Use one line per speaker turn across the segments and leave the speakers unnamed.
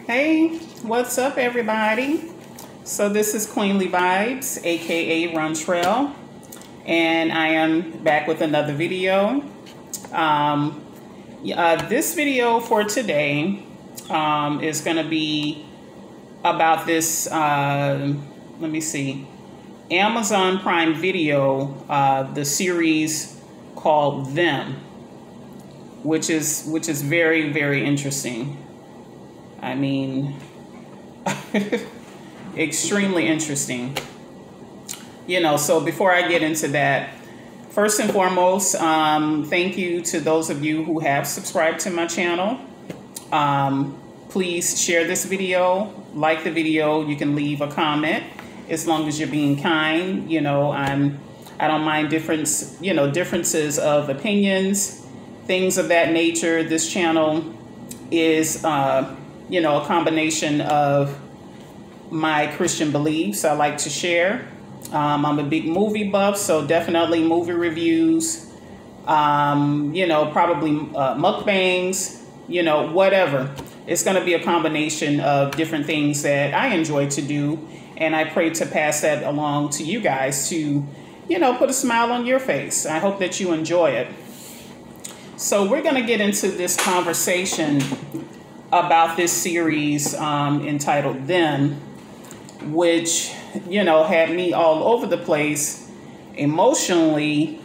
Hey, what's up, everybody? So this is Queenly Vibes, aka Run Trail, and I am back with another video. This video for today is going to be about this. Let me see, Amazon Prime Video, the series called Them, which is very, very interesting. I mean, extremely interesting. So before I get into that, first and foremost, thank you to those of you who have subscribed to my channel. Please share this video, like the video. You can leave a comment as long as you're being kind. I don't mind differences of opinions, things of that nature. This channel is a combination of my Christian beliefs. I like to share. I'm a big movie buff, so definitely movie reviews, probably mukbangs, whatever. It's going to be a combination of different things that I enjoy to do, and I pray to pass that along to you guys to, put a smile on your face. I hope that you enjoy it. So we're going to get into this conversation about this series entitled Them, which, had me all over the place emotionally.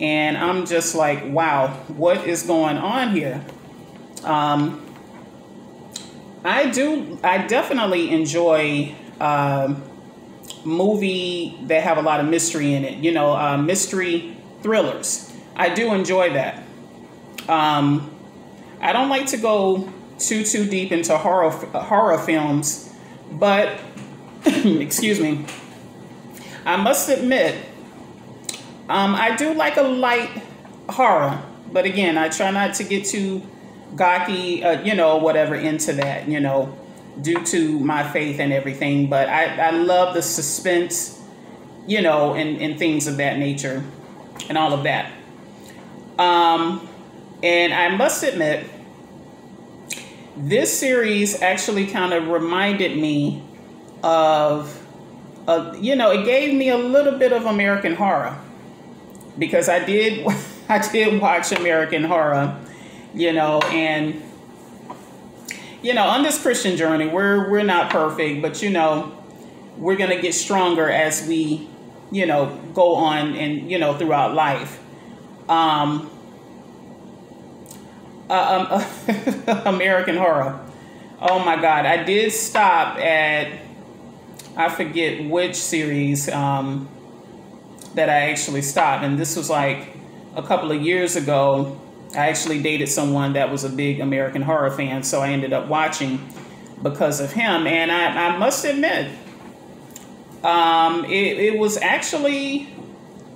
And I'm just like, wow, what is going on here? I definitely enjoy movie that have a lot of mystery in it, mystery thrillers. I do enjoy that. I don't like to go too deep into horror films, but excuse me, I must admit, I do like a light horror, but again, I try not to get too gawky, whatever into that, due to my faith and everything. But I love the suspense, and things of that nature and all of that. And I must admit, this series actually kind of reminded me of, it gave me a little bit of American Horror, because I did watch American Horror, and, on this Christian journey, we're not perfect, but, we're going to get stronger as we, go on and, throughout life. American Horror. Oh my God. I did stop at, I forget which series that I actually stopped. And this was like a couple of years ago. I actually dated someone that was a big American Horror fan. So I ended up watching because of him. And I must admit, it was actually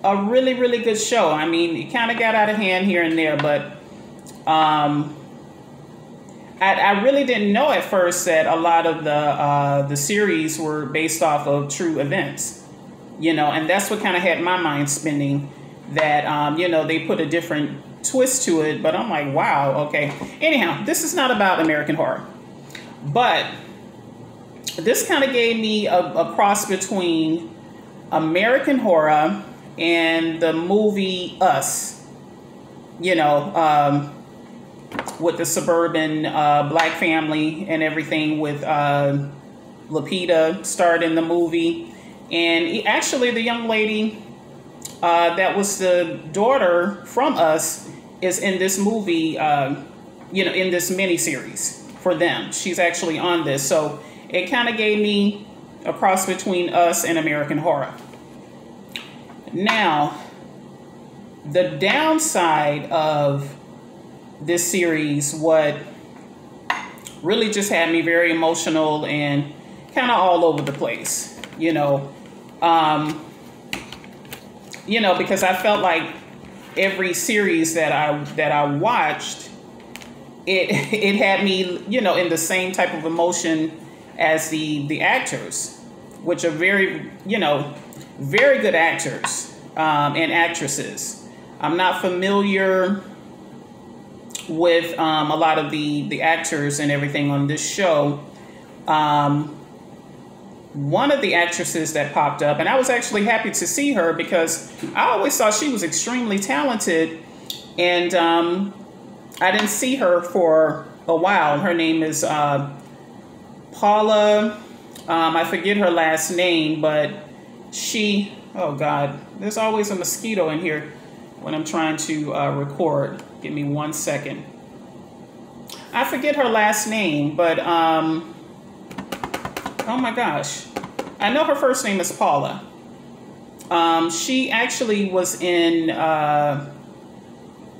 a really, really good show. I mean, it kind of got out of hand here and there, but I really didn't know at first that a lot of the series were based off of true events, and that's what kind of had my mind spinning, that, they put a different twist to it. But I'm like, wow, okay. Anyhow, this is not about American Horror, but this kind of gave me a cross between American Horror and the movie Us, with the suburban black family and everything, with Lupita starred in the movie. And actually the young lady that was the daughter from Us is in this movie, in this miniseries for Them. She's actually on this. So it kind of gave me a cross between Us and American Horror. Now, the downside of this series, what really just had me very emotional and kind of all over the place, because I felt like every series that I watched, it had me, in the same type of emotion as the actors, which are very, very good actors and actresses. I'm not familiar with a lot of the actors and everything on this show, One of the actresses that popped up, and I was actually happy to see her because I always thought she was extremely talented, and I didn't see her for a while. Her name is Paula. I forget her last name, but she, oh God, there's always a mosquito in here when I'm trying to record. Give me 1 second. I forget her last name, but oh my gosh. I know her first name is Paula. She actually was in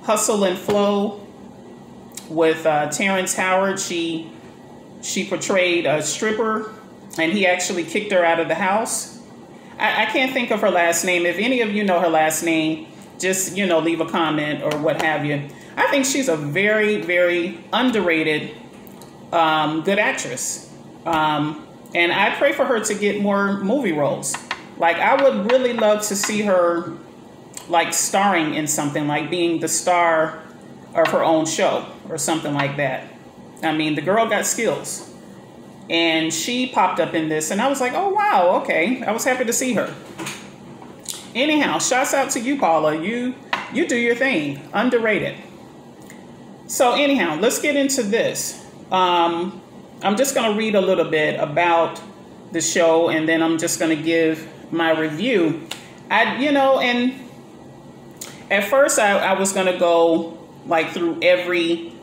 Hustle and Flow with Terrence Howard. She portrayed a stripper, and he actually kicked her out of the house. I can't think of her last name. If any of you know her last name, just, you know, leave a comment or what have you. I think she's a very, very underrated, good actress. And I pray for her to get more movie roles. Like, I would really love to see her, like, starring in something, like being the star of her own show or something like that. I mean, the girl got skills. And she popped up in this, and I was like, oh, wow, okay. I was happy to see her. Anyhow, shouts out to you, Paula. You do your thing. Underrated. So anyhow, let's get into this. I'm just going to read a little bit about the show, and then I'm just going to give my review. And at first I was going to go like through every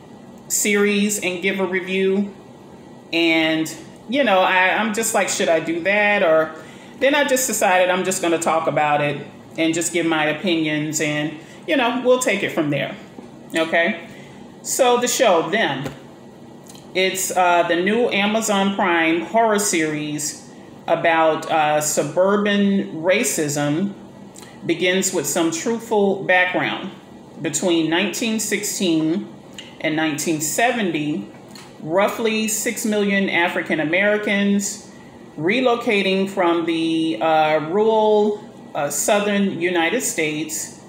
series and give a review. And, you know, I'm just like, should I do that? Or then I just decided I'm just going to talk about it and just give my opinions, and, you know, we'll take it from there. Okay. So the show, Them. It's the new Amazon Prime horror series about suburban racism. Begins with some truthful background. Between 1916 and 1970, roughly 6 million African Americans relocating from the rural southern United States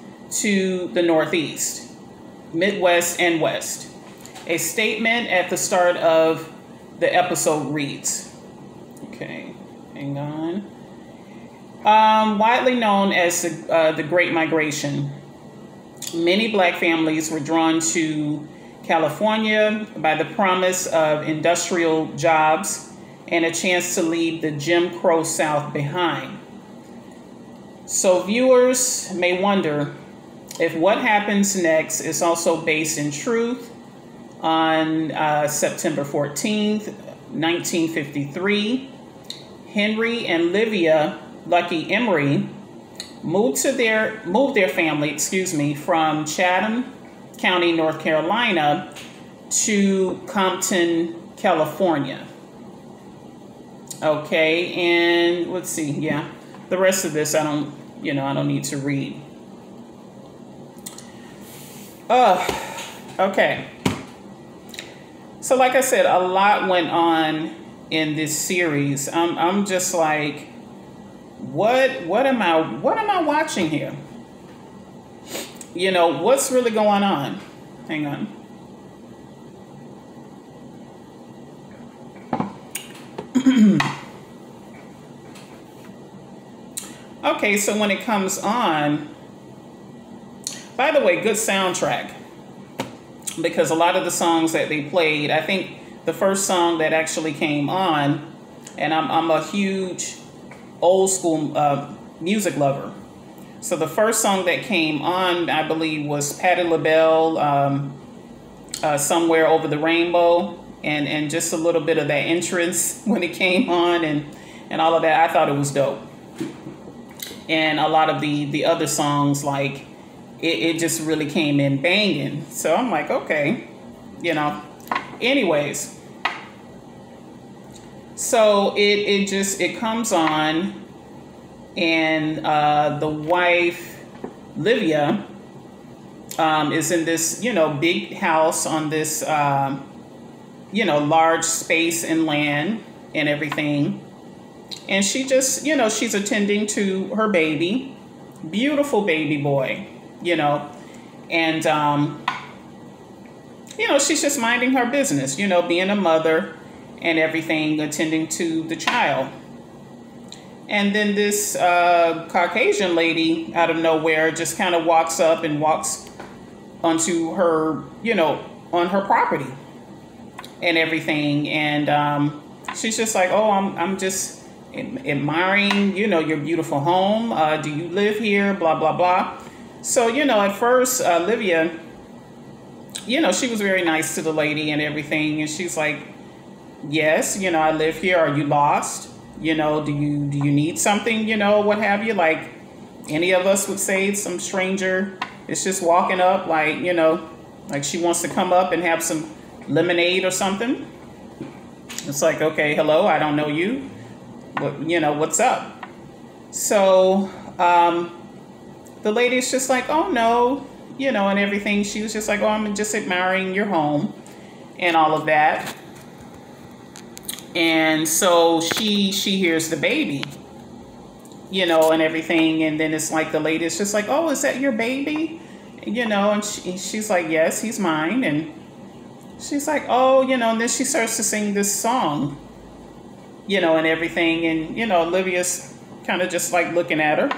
to the Northeast, Midwest, and West. A statement at the start of the episode reads, okay, hang on. Widely known as the Great Migration, many Black families were drawn to California by the promise of industrial jobs and a chance to leave the Jim Crow South behind. So viewers may wonder if what happens next is also based in truth. On September 14th, 1953, Henry and Livia Lucky Emery moved their family, from Chatham County, North Carolina to Compton, California. Okay, and let's see, yeah. The rest of this I don't need to read. Okay. So like I said, a lot went on in this series. I'm just like, what am I watching here? You know, what's really going on? Hang on. Okay, so when it comes on, by the way, good soundtrack. Because a lot of the songs that they played, I think the first song that actually came on, and I'm a huge old school music lover. So the first song that came on, I believe, was Patti LaBelle, Somewhere Over the Rainbow, and just a little bit of that entrance when it came on, and all of that. I thought it was dope. And a lot of the other songs, like, it just really came in banging. So I'm like, okay, you know. Anyways, so it comes on, and the wife, Livia, is in this, big house on this, large space and land and everything. And she just, she's attending to her baby, beautiful baby boy. And, she's just minding her business, being a mother. and everything, attending to the child. And then this Caucasian lady out of nowhere just kind of walks up and walks onto her, on her property and everything. And she's just like, oh, I'm just admiring, your beautiful home. Do you live here? Blah, blah, blah. So, at first, Olivia, she was very nice to the lady and everything. And she's like, yes, I live here. Are you lost? Do you need something, what have you? Like any of us would say, some stranger is just walking up, like, like she wants to come up and have some lemonade or something. It's like, okay, hello, I don't know you. What's up? So the lady's just like, oh, no, and everything. She was just like, oh, I'm just admiring your home and all of that. And so she hears the baby, and everything. And then it's like the lady is just like, oh, is that your baby? And she's like, yes, he's mine. And she's like, oh, and then she starts to sing this song, and everything. And, Olivia's kind of just like looking at her.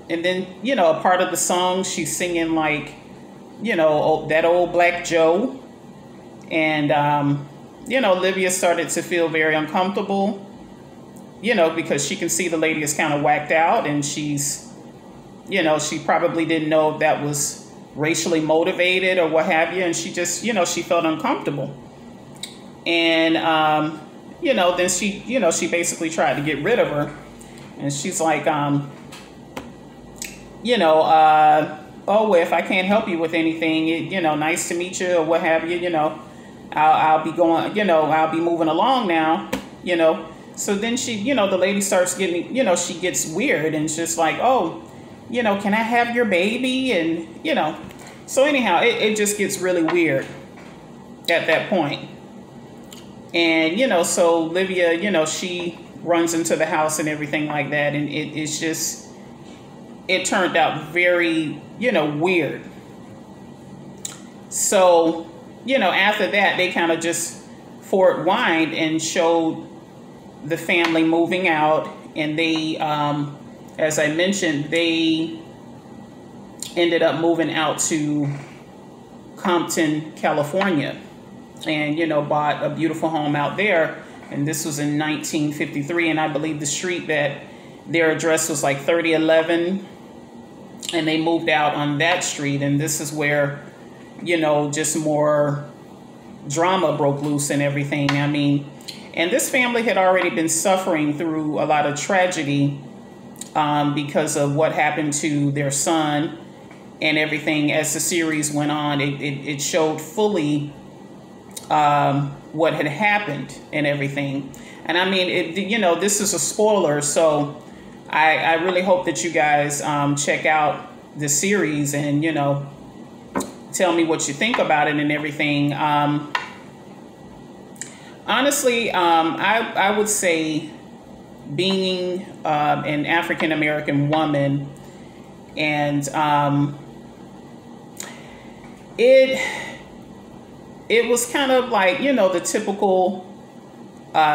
And then, a part of the song, she's singing like, that old black Joe. And, Olivia started to feel very uncomfortable, because she can see the lady is kind of whacked out, and she's, she probably didn't know if that was racially motivated or what have you. And she just, she felt uncomfortable. And, then she basically tried to get rid of her. And she's like, oh, well, if I can't help you with anything, nice to meet you or what have you, I'll be going, I'll be moving along now, So then she, the lady starts getting, she gets weird and it's just like, oh, can I have your baby? And, so anyhow, it just gets really weird at that point. And, so Olivia, she runs into the house and everything like that. And it's just, it turned out very, weird. So, after that, they kind of just forward wind and showed the family moving out. And they, as I mentioned, they ended up moving out to Compton, California, and, bought a beautiful home out there. And this was in 1953. And I believe the street that their address was like 3011. And they moved out on that street. And this is where, just more drama broke loose and everything. I mean, and this family had already been suffering through a lot of tragedy because of what happened to their son and everything. As the series went on, it showed fully what had happened and everything. And I mean, this is a spoiler, so I really hope that you guys check out the series and, tell me what you think about it and everything. Honestly, I would say being an African-American woman, and it was kind of like, the typical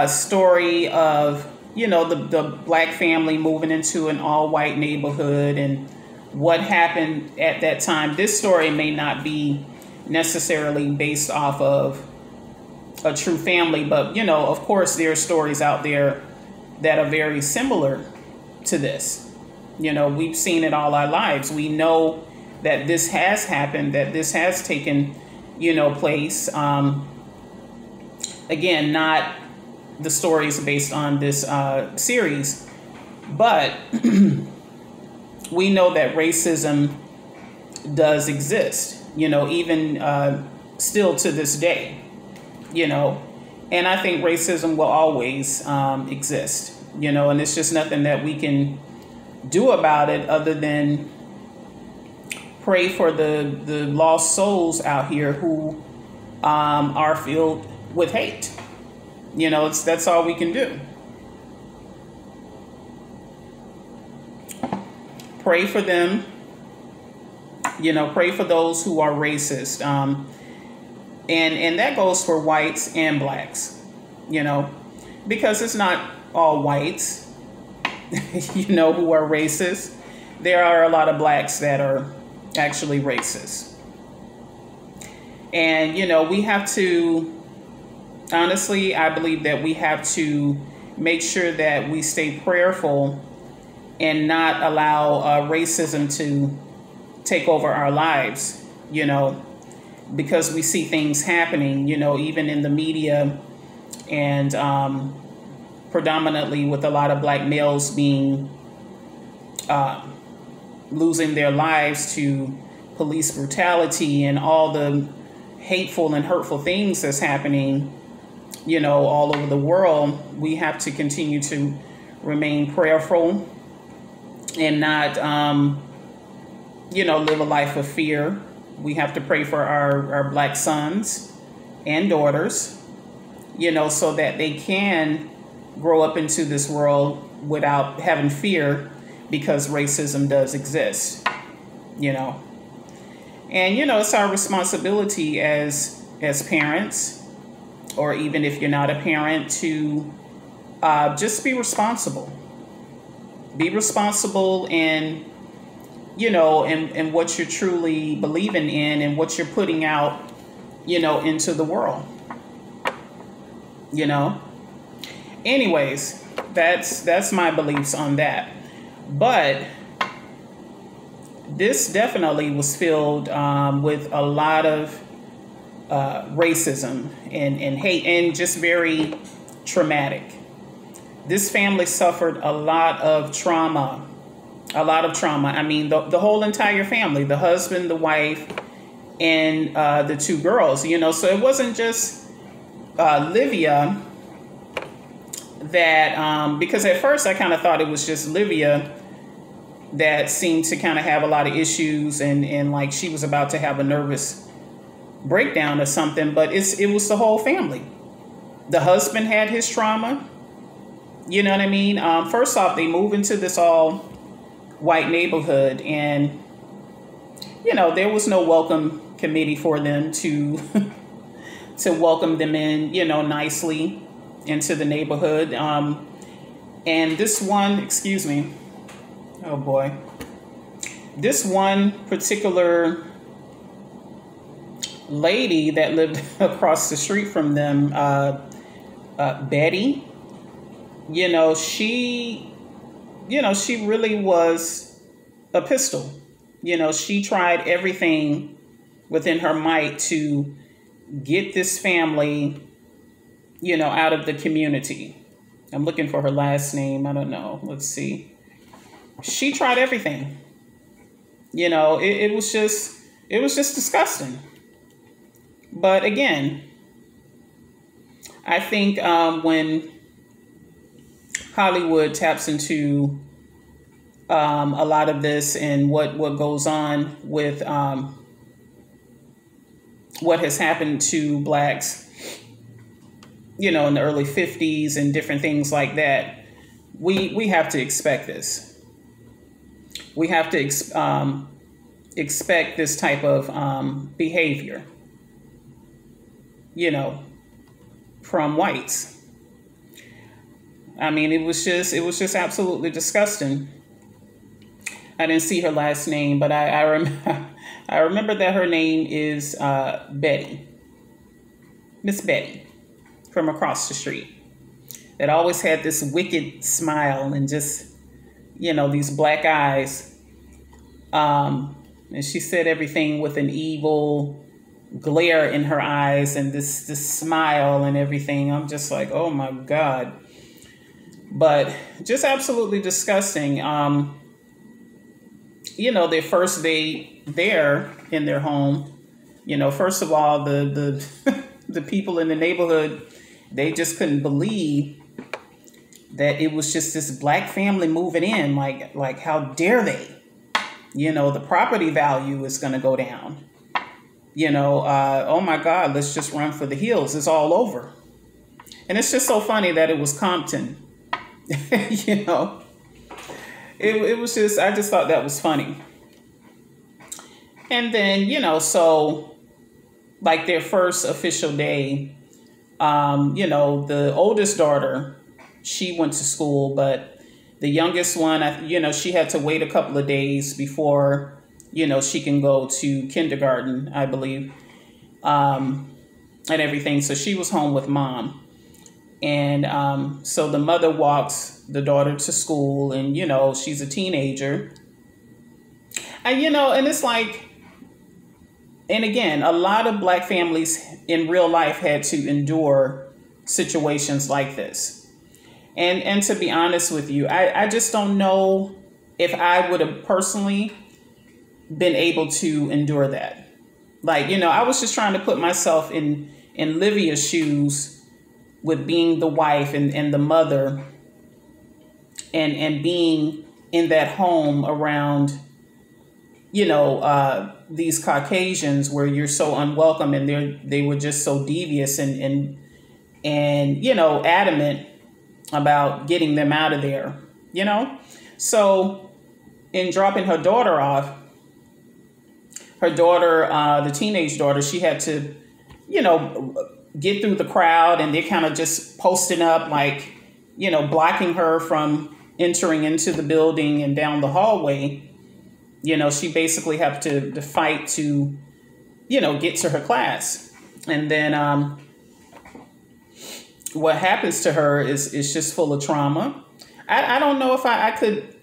story of, the black family moving into an all-white neighborhood and what happened at that time. This story may not be necessarily based off of a true family, but, of course, there are stories out there that are very similar to this. We've seen it all our lives. We know that this has happened, that this has taken, place. Again, not the stories based on this series, but we know that racism does exist, even still to this day, and I think racism will always exist, and it's just nothing that we can do about it other than pray for the lost souls out here who are filled with hate. That's all we can do. Pray for them. Pray for those who are racist. And that goes for whites and blacks, you know, because it's not all whites, you know, who are racist. There are a lot of blacks that are actually racist. And, you know, we have to, honestly, I believe that we have to make sure that we stay prayerful and not allow racism to take over our lives, you know, because we see things happening, you know, even in the media, and predominantly with a lot of black males being losing their lives to police brutality and all the hateful and hurtful things that's happening, you know, all over the world. We have to continue to remain prayerful and not, you know, live a life of fear. We have to pray for our black sons and daughters, you know, so that they can grow up into this world without having fear, because racism does exist, you know. And, you know, it's our responsibility as parents, or even if you're not a parent, to just be responsible. Be responsible in, you know, and what you're truly believing in and what you're putting out, you know, into the world, you know. Anyways, that's my beliefs on that. But this definitely was filled with a lot of racism and hate, and just very traumatic. This family suffered a lot of trauma. I mean, the whole entire family, the husband, the wife, and the two girls, you know. So it wasn't just Livia that, because at first I kind of thought it was just Livia that seemed to kind of have a lot of issues, and like she was about to have a nervous breakdown or something, but it was the whole family. The husband had his trauma, you know what I mean? First off, they move into this all white neighborhood, and, you know, there was no welcome committee for them to to welcome them in, you know, nicely into the neighborhood. And this one, excuse me, oh boy, this one particular lady that lived across the street from them, Betty, you know, she really was a pistol. You know, she tried everything within her might to get this family, you know, out of the community. I'm looking for her last name. I don't know. Let's see. She tried everything. You know, it was just disgusting. But again, I think when Hollywood taps into a lot of this and what goes on with what has happened to blacks, you know, in the early 50s and different things like that, we have to expect this. We have to expect this type of behavior, you know, from whites. I mean, it was just absolutely disgusting. I didn't see her last name, but I remember that her name is Betty, Miss Betty, from across the street, that always had this wicked smile and just, you know, these black eyes. And she said everything with an evil glare in her eyes and this smile and everything. I'm just like, oh my God. But just absolutely disgusting. You know, their first day there in their home, you know, first of all, the the people in the neighborhood, they just couldn't believe that it was just this black family moving in. Like how dare they? You know, the property value is going to go down. You know, oh my God, let's just run for the hills. It's all over. And it's just so funny that it was Compton. You know, it was just, I just thought that was funny. And then, you know, so like their first official day, the oldest daughter, she went to school, but the youngest one, she had to wait a couple of days before, she can go to kindergarten, I believe, and everything. So she was home with mom. And so the mother walks the daughter to school, and, she's a teenager. And it's like, and again, a lot of Black families in real life had to endure situations like this. And to be honest with you, I just don't know if I would have personally been able to endure that. Like, I was just trying to put myself in Livia's shoes with being the wife and the mother and being in that home around, these Caucasians where you're so unwelcome, and they were just so devious and adamant about getting them out of there, So in dropping her daughter off, the teenage daughter, she had to, get through the crowd, and they're kind of just posting up, like, blocking her from entering into the building and down the hallway. She basically had to fight to, get to her class. And then what happens to her is just full of trauma. I don't know if I could,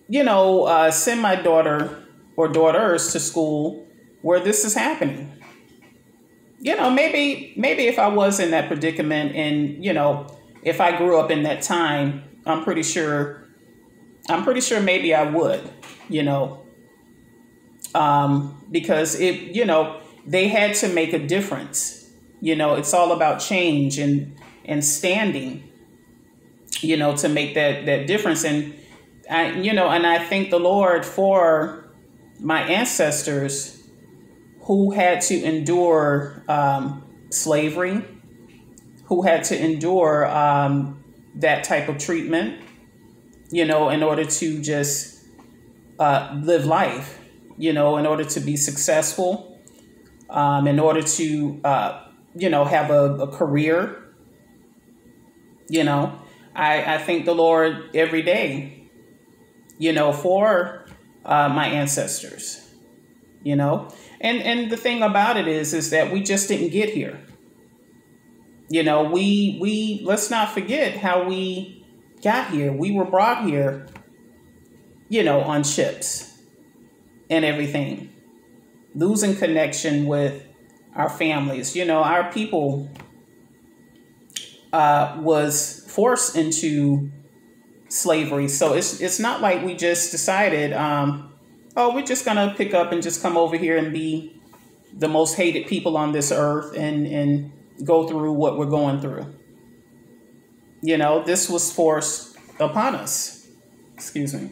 send my daughter or daughters to school where this is happening. Maybe if I was in that predicament and, if I grew up in that time, I'm pretty sure maybe I would, because they had to make a difference. It's all about change and standing, to make that difference. And I thank the Lord for my ancestors who had to endure slavery, who had to endure that type of treatment, in order to just live life, in order to be successful, in order to, have a career. I thank the Lord every day, for my ancestors, And the thing about it is that we just didn't get here. We let's not forget how we got here. We were brought here, on ships and everything, losing connection with our families. Our people was forced into slavery. So it's not like we just decided, we're just going to pick up and just come over here and be the most hated people on this earth and go through what we're going through. This was forced upon us. Excuse me.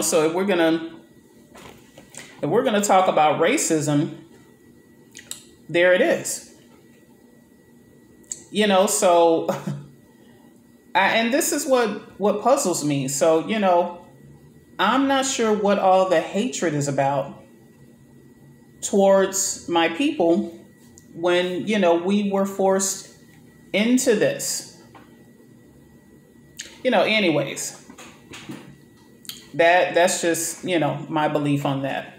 So if we're gonna talk about racism, there it is. So and this is what puzzles me. So, I'm not sure what all the hatred is about towards my people when, we were forced into this. Anyways, that's just, my belief on that.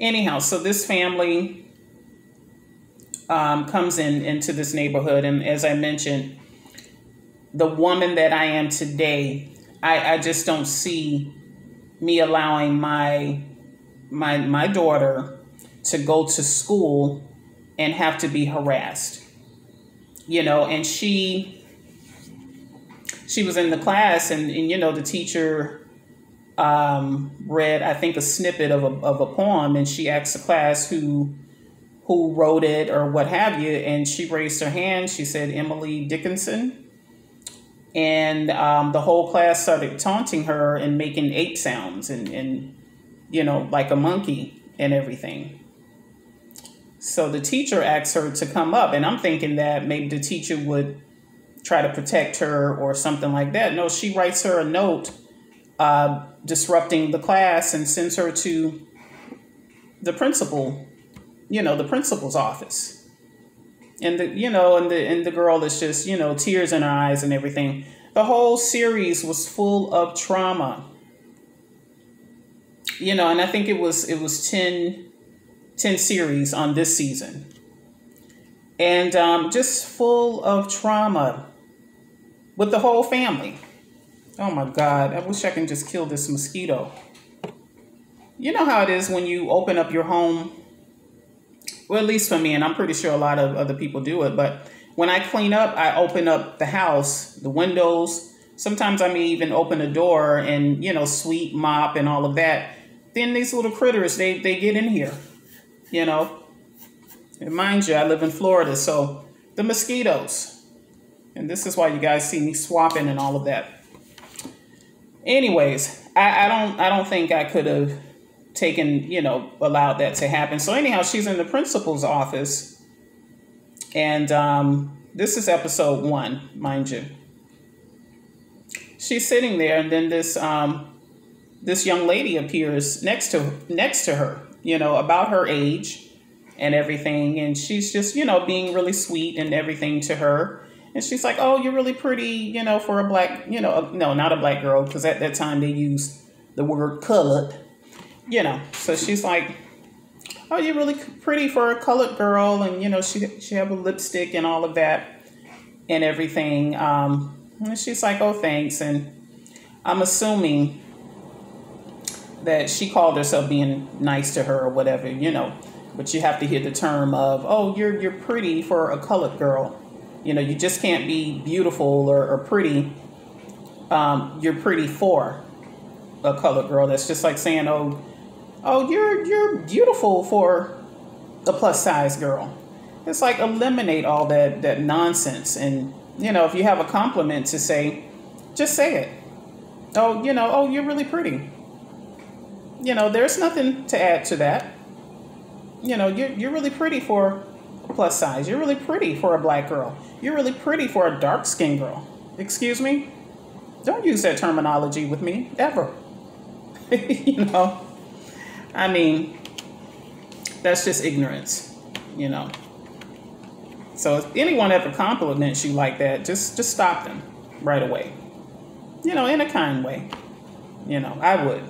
Anyhow, so this family comes into this neighborhood, and as I mentioned, the woman that I am today, I just don't see me allowing my daughter to go to school and have to be harassed, and she was in the class, and the teacher read, I think, a snippet of a poem, and she asked the class who wrote it or what have you, and she raised her hand. She said Emily Dickinson. And the whole class started taunting her and making ape sounds and like a monkey and everything. So the teacher asked her to come up, and I'm thinking that maybe the teacher would try to protect her or something like that. No, she writes her a note disrupting the class and sends her to the principal, the principal's office. And the girl is just, tears in her eyes and everything. The whole series was full of trauma. And I think it was 10 series on this season. And just full of trauma with the whole family. Oh my God, I wish I can just kill this mosquito. You know how it is when you open up your home. Well, at least for me, and I'm pretty sure a lot of other people do it. But when I clean up, I open up the house, the windows. Sometimes I may even open the door and, sweep, mop, and all of that. Then these little critters, they get in here, And mind you, I live in Florida, so the mosquitoes. And this is why you guys see me swapping and all of that. Anyways, I don't think I could have taken, allowed that to happen. So anyhow, she's in the principal's office. And this is episode 1, mind you. She's sitting there, and then this young lady appears next to her, about her age and everything. And she's just, being really sweet and everything to her. And she's like, oh, you're really pretty, for a black, no, not a black girl, because at that time they used the word colored, So she's like, oh, you're really pretty for a colored girl. And, she have a lipstick and all of that and everything. And she's like, oh, thanks. And I'm assuming that she called herself being nice to her or whatever, But you have to hear the term of, oh, you're pretty for a colored girl. You just can't be beautiful or pretty. You're pretty for a colored girl. That's just like saying, oh, you're beautiful for a plus size girl. It's like eliminate all that nonsense. And, if you have a compliment to say, just say it. Oh, you're really pretty. There's nothing to add to that. You're really pretty for a plus size. You're really pretty for a black girl. You're really pretty for a dark-skinned girl. Excuse me? Don't use that terminology with me, ever. I mean, that's just ignorance, So if anyone ever compliments you like that, just stop them right away. In a kind way. I would.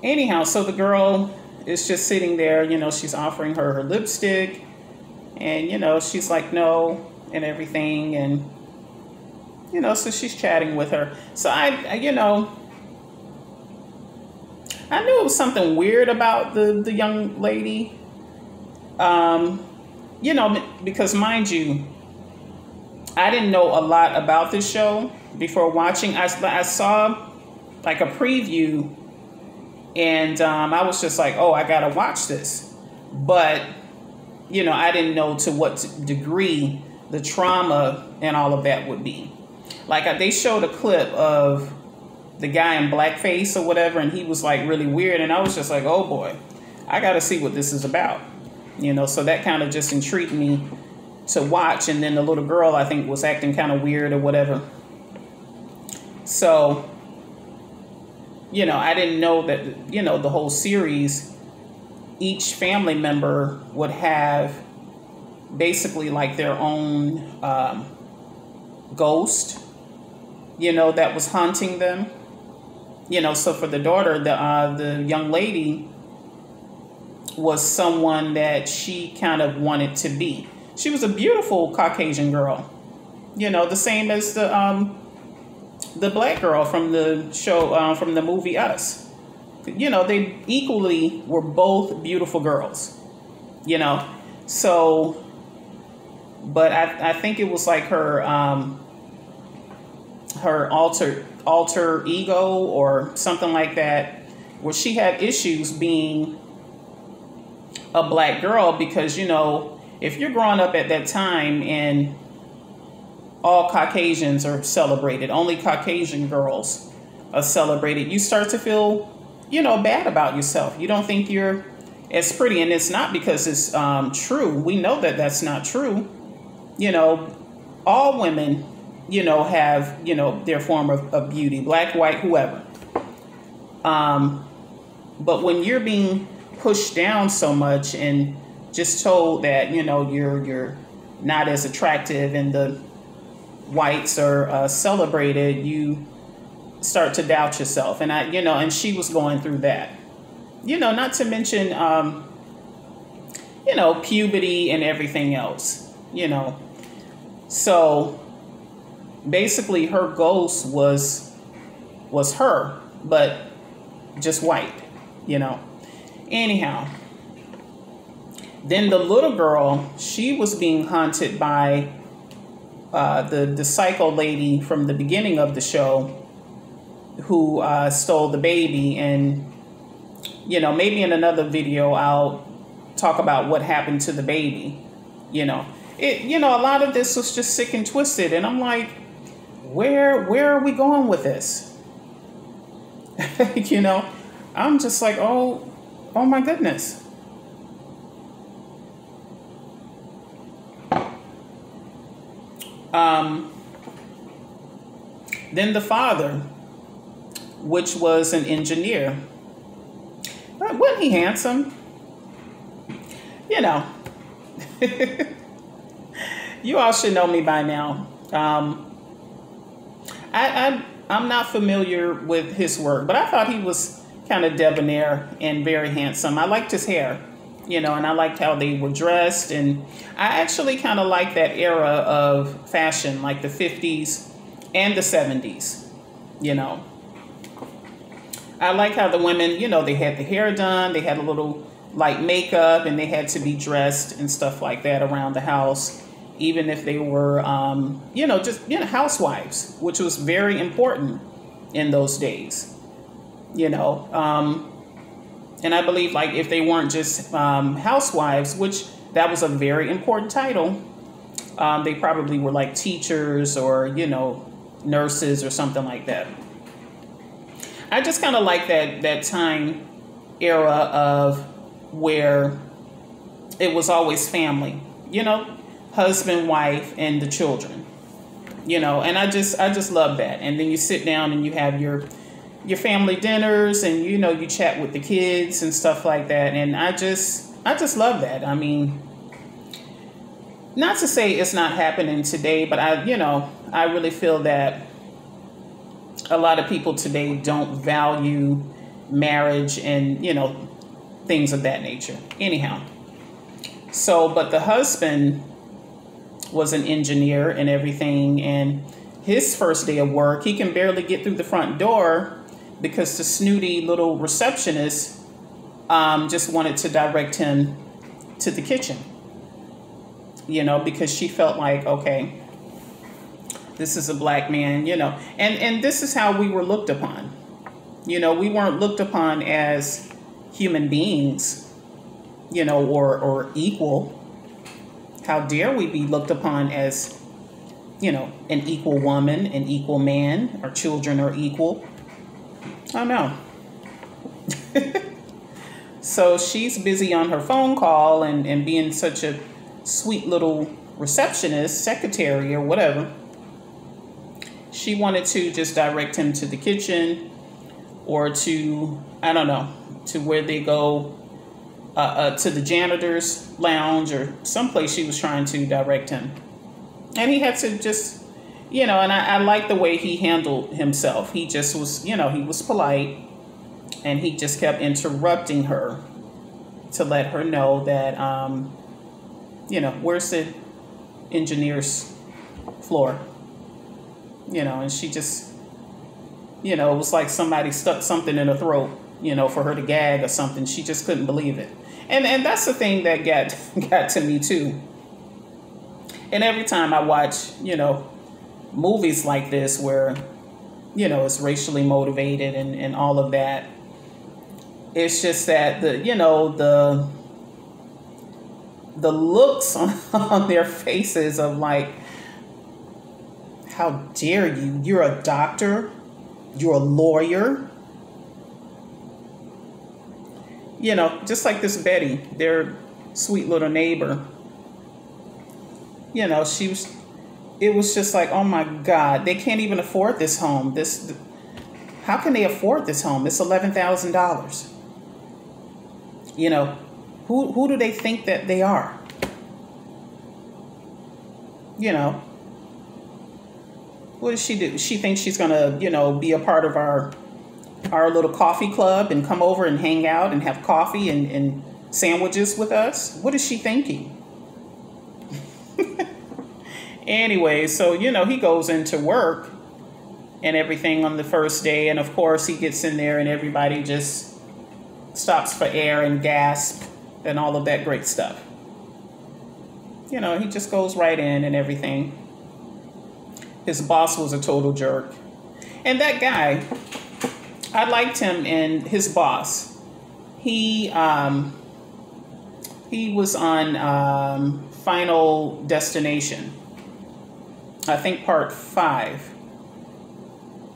Anyhow, so the girl is just sitting there, she's offering her lipstick. And, she's like, no, and everything. And, so she's chatting with her. So I knew it was something weird about the young lady. Because mind you, I didn't know a lot about this show before watching. I saw like a preview and I was just like, oh, I got to watch this. But I didn't know to what degree the trauma and all of that would be. Like they showed a clip of the guy in blackface or whatever, and he was like really weird. And I was just like, oh boy, I got to see what this is about. So that kind of just intrigued me to watch. And then the little girl, I think, was acting kind of weird or whatever. So, I didn't know that, the whole series, each family member would have basically like their own ghost, that was haunting them. So for the daughter, the young lady was someone that she kind of wanted to be. She was a beautiful Caucasian girl, the same as the black girl from the show, from the movie Us. They equally were both beautiful girls, so, but I think it was like her alter ego or something like that, where she had issues being a black girl because, if you're growing up at that time and all Caucasians are celebrated, only Caucasian girls are celebrated, you start to feel, bad about yourself. You don't think you're as pretty. And it's not because it's true. We know that that's not true. All women, have, their form of beauty, black, white, whoever. But when you're being pushed down so much and just told that, you know, you're not as attractive and the whites are celebrated, you start to doubt yourself. And and she was going through that, not to mention, puberty and everything else, So basically her ghost was her, but just white, Anyhow, then the little girl, she was being haunted by the psycho lady from the beginning of the show who stole the baby. And, maybe in another video, I'll talk about what happened to the baby. A lot of this was just sick and twisted. And I'm like, where are we going with this? I'm just like, oh my goodness. Then the father, which was an engineer. Wasn't he handsome? You all should know me by now. I'm not familiar with his work, but I thought he was kind of debonair and very handsome. I liked his hair, and I liked how they were dressed. And I actually kind of like that era of fashion, like the 50s and the 70s, I like how the women, they had the hair done, they had a little light makeup, and they had to be dressed and stuff like that around the house, even if they were, housewives, which was very important in those days, And I believe, like, if they weren't just housewives, which that was a very important title, they probably were like teachers or, nurses or something like that. I just kind of like that time era of where it was always family, husband, wife, and the children, and I just love that. And then you sit down and you have your family dinners and, you chat with the kids and stuff like that. And I just love that. I mean, not to say it's not happening today, but I really feel that a lot of people today don't value marriage and, things of that nature. Anyhow, but the husband was an engineer and everything. And his first day of work, he can barely get through the front door because the snooty little receptionist just wanted to direct him to the kitchen, because she felt like, okay, this is a black man, and this is how we were looked upon. We weren't looked upon as human beings, or equal. How dare we be looked upon as, an equal woman, an equal man, our children are equal. Oh, no. So she's busy on her phone call and being such a sweet little receptionist, secretary, or whatever. She wanted to just direct him to the kitchen or to, I don't know, to where they go, to the janitor's lounge or someplace she was trying to direct him. And he had to just, and I like the way he handled himself. He just was, he was polite, and he just kept interrupting her to let her know that, where's the engineer's floor? And she just, it was like somebody stuck something in her throat, for her to gag or something. She just couldn't believe it. And that's the thing that got to me too. And every time I watch, movies like this where, it's racially motivated and all of that, it's just that the looks on their faces of like, how dare you? You're a doctor. You're a lawyer. Just like this Betty, their sweet little neighbor. It was just like, oh my God, they can't even afford this home. How can they afford this home? It's $11,000. You know, who do they think that they are? You know, what does she do? She thinks she's gonna, be a part of our little coffee club and come over and hang out and have coffee and sandwiches with us. What is she thinking? Anyway, so, he goes into work and everything on the first day. And of course, he gets in there and everybody just stops for air and gasp and all of that great stuff. He just goes right in and everything. His boss was a total jerk. And that guy, I liked him, and his boss, he was on Final Destination. I think part 5.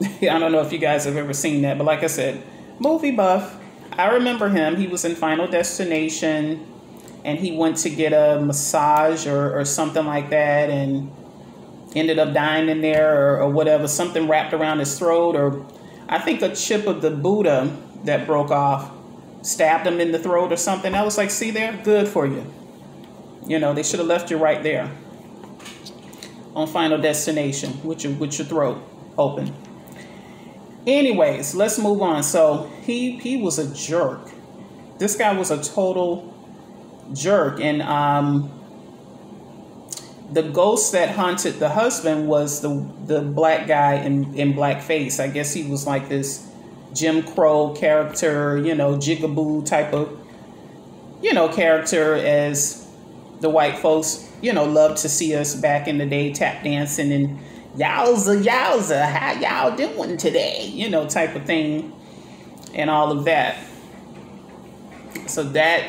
I don't know if you guys have ever seen that, but like I said, movie buff. I remember him. He was in Final Destination, and he went to get a massage or something like that, and ended up dying in there or whatever. Something wrapped around his throat, or I think a chip of the Buddha that broke off stabbed him in the throat or something. I was like, see there? Good for you. They should have left you right there on Final Destination with your throat open. Anyways, let's move on. So he was a jerk. This guy was a total jerk. And the ghost that haunted the husband was the black guy in blackface. I guess he was like this Jim Crow character, jigaboo type of, character, as the white folks, loved to see us back in the day tap dancing and yowza, how y'all doing today? Type of thing and all of that. So that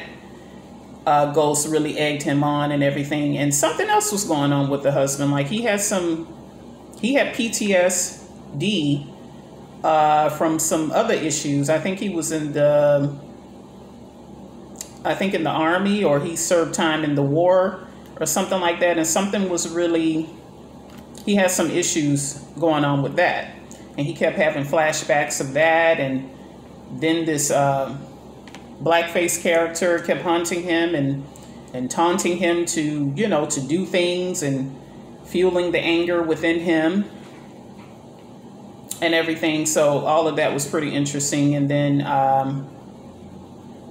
ghost really egged him on and everything. And something else was going on with the husband. Like he had PTSD from some other issues. I think he was in the army, or he served time in the war or something like that. And something was really, he had some issues going on with that. And he kept having flashbacks of that. And then this blackface character kept haunting him and taunting him to, to do things and fueling the anger within him and everything. So all of that was pretty interesting. And then,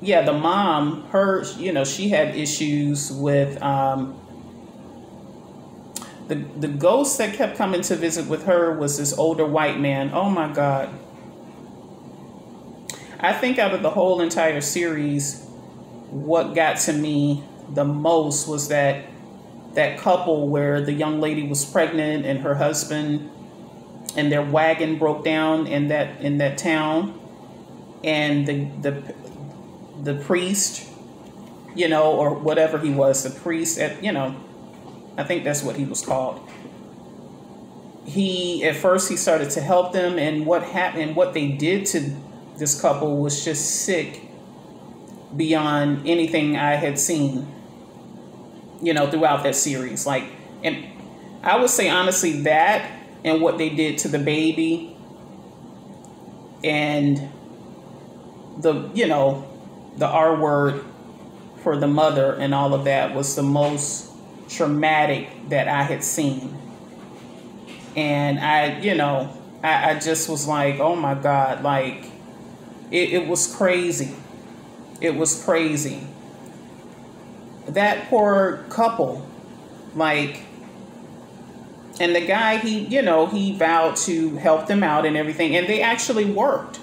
the mom, she had issues with the ghost that kept coming to visit with her was this older white man. Oh my God. I think out of the whole entire series, what got to me the most was that couple where the young lady was pregnant and her husband and their wagon broke down in that town, and the priest, or whatever he was, the priest at, I think that's what he was called. At first he started to help them, and what happened, what they did to this couple was just sick beyond anything I had seen, throughout that series. Like, and I would say honestly that and what they did to the baby and the R word for the mother and all of that was the most traumatic that I had seen. And I just was like, oh my God, like it was crazy. It was crazy. That poor couple, like, and the guy, he vowed to help them out and everything. And they actually worked.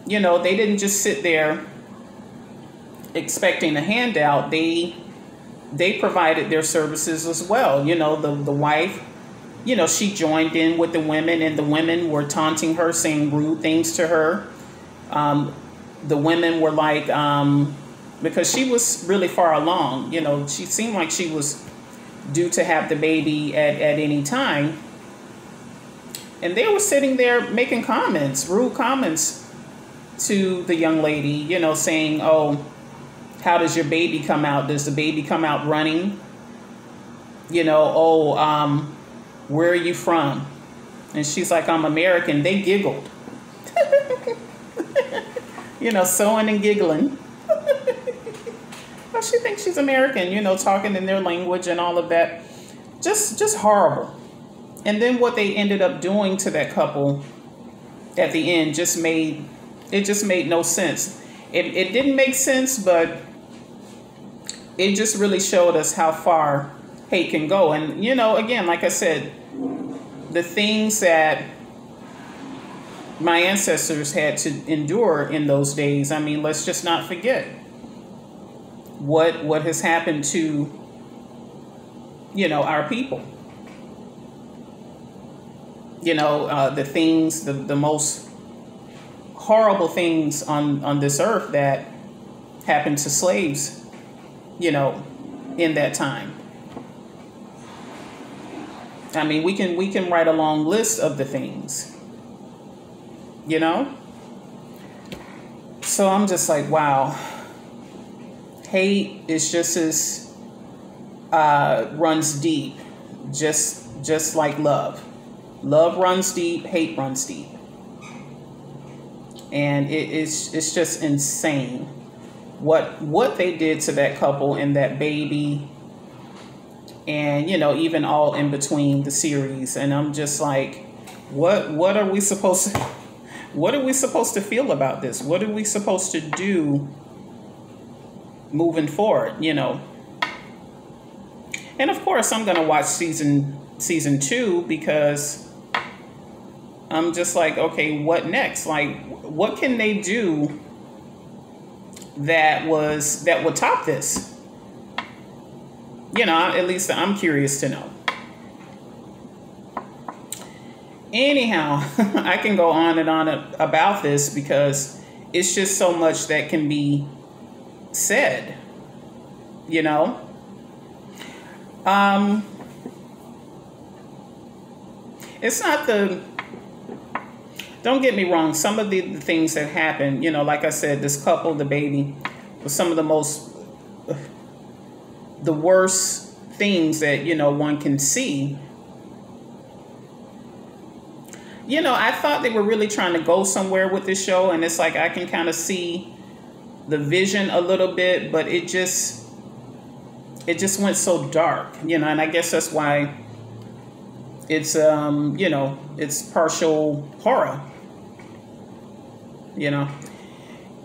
They didn't just sit there expecting a handout. They provided their services as well. The wife, she joined in with the women, and the women were taunting her, saying rude things to her. The women were like, because she was really far along, she seemed like she was due to have the baby at any time. And they were sitting there making comments, rude comments to the young lady, saying, oh, how does your baby come out? Does the baby come out running? Where are you from? And she's like, I'm American. They giggled. Sewing and giggling. Well, she thinks she's American, you know, talking in their language and all of that. Just horrible. And then what they ended up doing to that couple at the end just made no sense. It didn't make sense, but it just really showed us how far hate can go. And, you know, again, like I said, the things that my ancestors had to endure in those days, I mean, let's just not forget what has happened to, you know, our people. You know, the things, the most horrible things on this earth that happened to slaves, you know, in that time. I mean, we can write a long list of the things, you know? So I'm just like, wow. Hate is just as runs deep, just like love. Love runs deep, hate runs deep. And it's just insane what they did to that couple and that baby, and, you know, even all in between the series. And I'm just like, what are we supposed to feel about this? What are we supposed to do moving forward, you know? And of course I'm gonna watch season 2, because I'm just like, okay, what next? Like, what can they do that would top this? You know, at least I'm curious to know. Anyhow, I can go on and on about this because it's just so much that can be said, you know? It's not don't get me wrong, some of the things that happened, you know, like I said, this couple, the baby, was some of the worst things that, you know, one can see. You know, I thought they were really trying to go somewhere with this show, and it's like I can kind of see the vision a little bit, but it just went so dark, you know, and I guess that's why it's you know, it's partial horror, you know.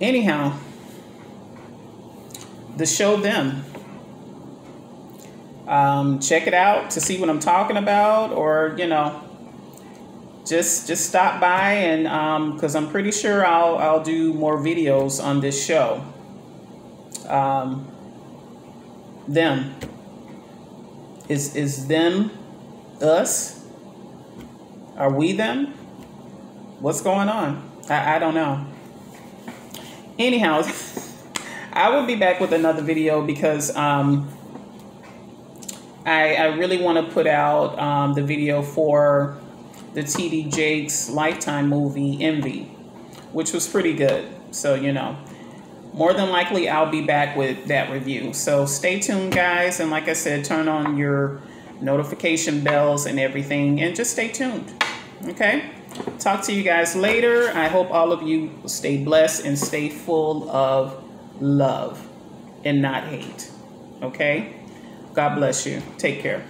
Anyhow, the show Them, check it out to see what I'm talking about, or, you know, just stop by, and because I'm pretty sure I'll do more videos on this show. Them is them us? Are we them? What's going on? I don't know. Anyhow, I will be back with another video because I really want to put out the video for the T.D. Jakes Lifetime movie Envy, which was pretty good. So, you know, more than likely I'll be back with that review. So stay tuned, guys. And like I said, turn on your notification bells and everything, and just stay tuned. Okay? Talk to you guys later. I hope all of you stay blessed and stay full of love and not hate. Okay? God bless you. Take care.